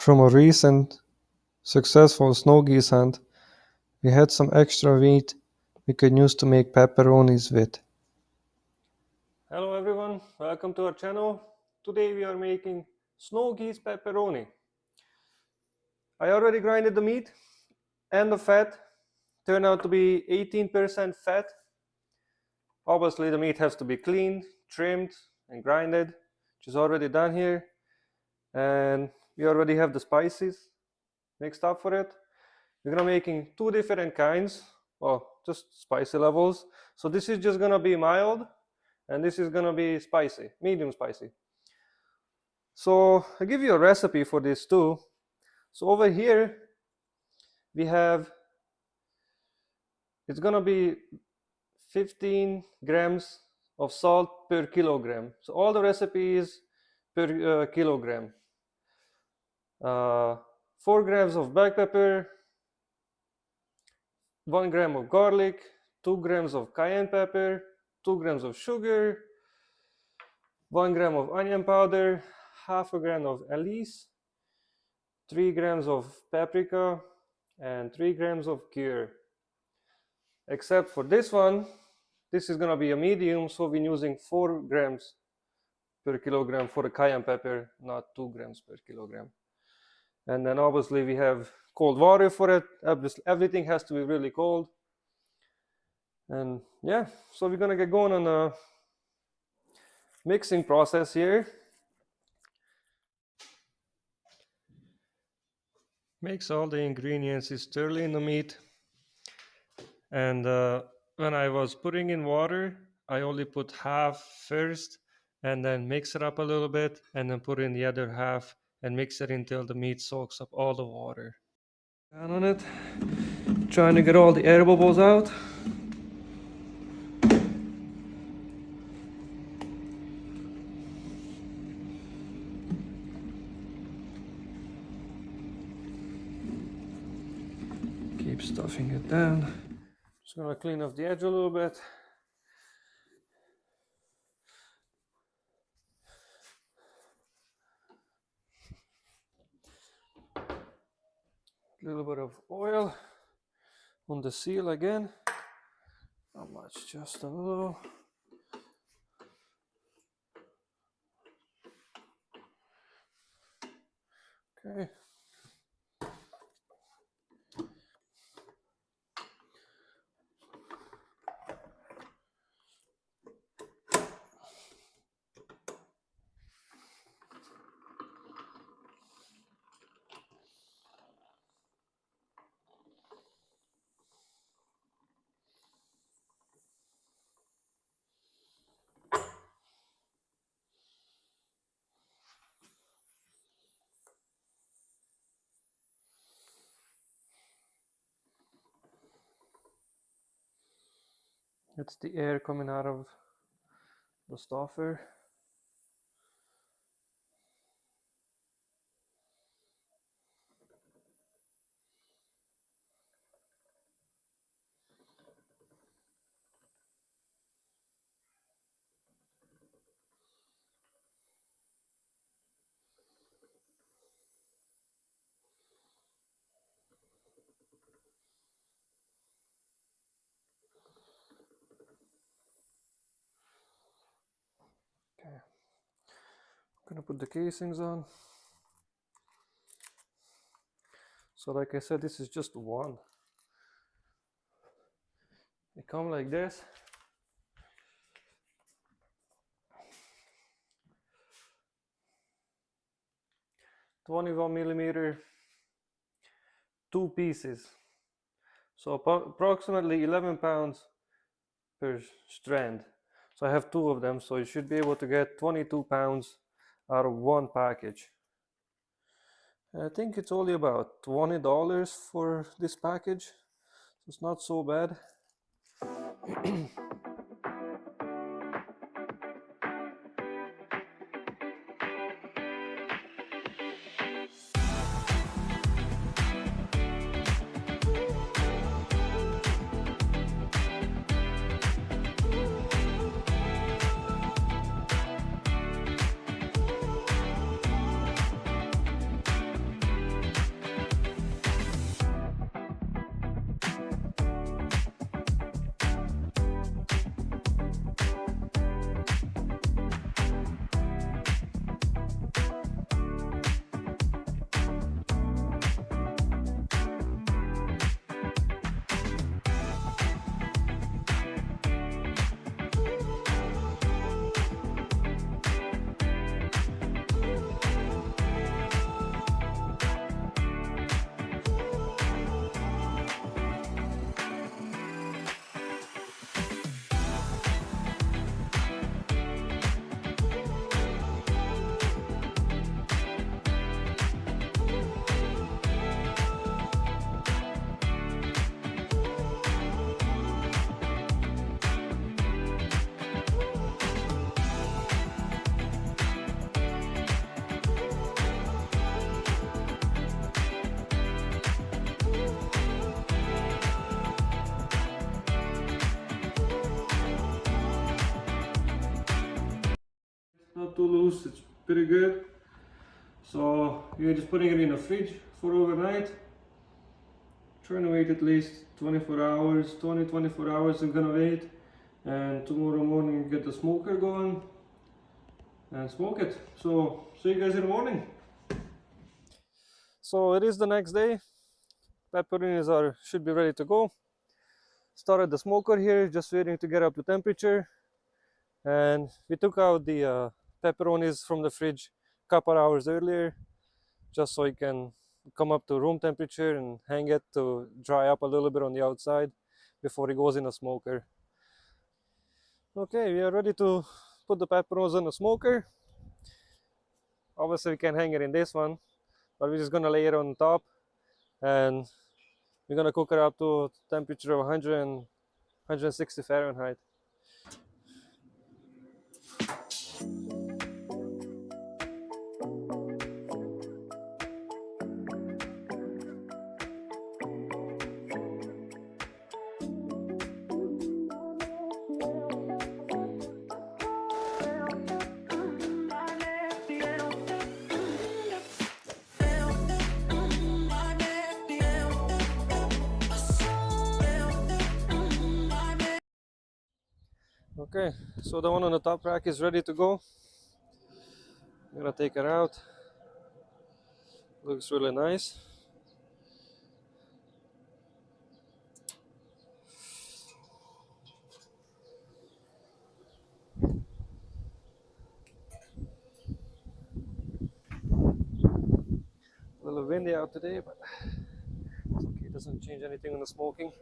From a recent successful snow geese hunt, we had some extra meat we could use to make pepperonis with. Hello everyone, welcome to our channel. Today we are making snow geese pepperoni. I already grinded the meat and the fat. Turned out to be 18% fat. Obviously the meat has to be cleaned, trimmed and grinded, which is already done here. And we already have the spices mixed up for it. We're gonna making two different kinds, well, just spicy levels. So this is just gonna be mild and this is gonna be spicy, medium spicy. So I give you a recipe for this too. So over here we have, it's gonna be 15 grams of salt per kilogram. So all the recipes per kilogram. 4 grams of black pepper, 1 gram of garlic, 2 grams of cayenne pepper, 2 grams of sugar, 1 gram of onion powder, half a gram of Anise, 3 grams of paprika, and 3 grams of cure. Except for this one, this is gonna be a medium, so we're using 4 grams per kilogram for the cayenne pepper, not 2 grams per kilogram. And then obviously we have cold water for it. Everything has to be really cold. And yeah, so we're gonna get going on a mixing process here. Mix all the ingredients, stir in the meat. And when I was putting in water, I only put half first and then mix it up a little bit and then put in the other half and mix it until the meat soaks up all the water. Down on it, trying to get all the air bubbles out. Keep stuffing it down. Just gonna clean off the edge a little bit. A little bit of oil on the seal again. Not much, just a little. Okay. It's the air coming out of the stuffer. Okay, I'm gonna put the casings on. So like I said, this is just one. They come like this. .21 millimeter, 2 pieces. So approximately 11 pounds per strand. So I have 2 of them, so you should be able to get 22 pounds out of one package. I think it's only about $20 for this package, so it's not so bad. not too loose, it's pretty good. So we're just putting it in the fridge for overnight. Trying to wait at least 24 hours, 24 hours I'm gonna wait. And tomorrow morning get the smoker going and smoke it. So see you guys in the morning. So it is the next day. Pepperonis should be ready to go. Started the smoker here, just waiting to get up to temperature. And we took out the pepperonis from the fridge a couple hours earlier, just so it can come up to room temperature and hang it to dry up a little bit on the outside before it goes in the smoker. Okay, we are ready to put the pepperonis in the smoker. Obviously we can hang it in this one, but we're just gonna lay it on top and we're gonna cook it up to a temperature of 160 Fahrenheit. Okay, so the one on the top rack is ready to go. I'm gonna take it out. Looks really nice. A little windy out today, but it's okay, it doesn't change anything on the smoking.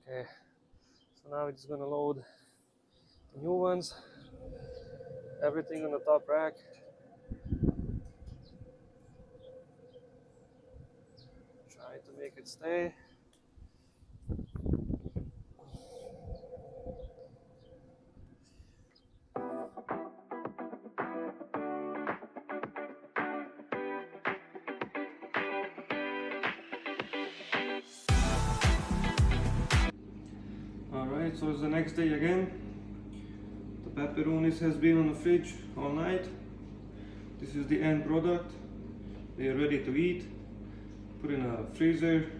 Okay, so now we're just gonna load the new ones, everything on the top rack. Try to make it stay. Alright, so it's the next day again. The pepperonis has been on the fridge all night. This is the end product. They are ready to eat. Put in a freezer,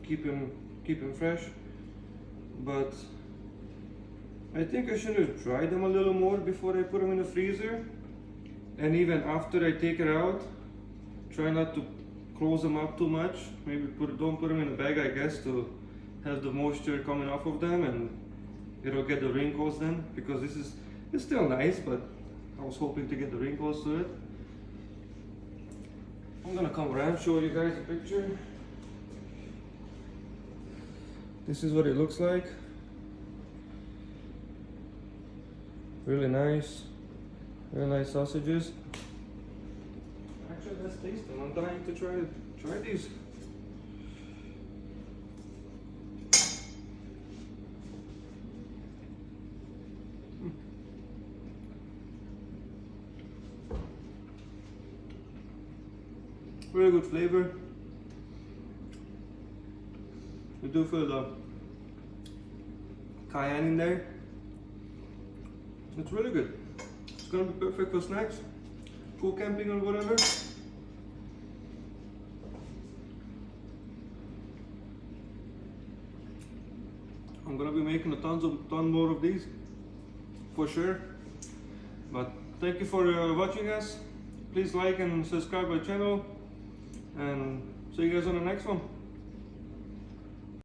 keep them fresh. But I think I should have dried them a little more before I put them in the freezer. And even after I take it out, try not to close them up too much. Maybe don't put them in a bag, I guess, to have the moisture coming off of them and it'll get the wrinkles then, because it's still nice, but I was hoping to get the wrinkles to it. I'm gonna come around, show you guys a picture. This is what it looks like. Really nice sausages. Actually, let's taste them. I'm dying to try these. Really good flavor. We do feel the cayenne in there. It's really good. It's gonna be perfect for snacks, go camping or whatever. I'm gonna be making a ton more of these for sure. But thank you for watching us. Please like and subscribe our channel, and see you guys on the next one.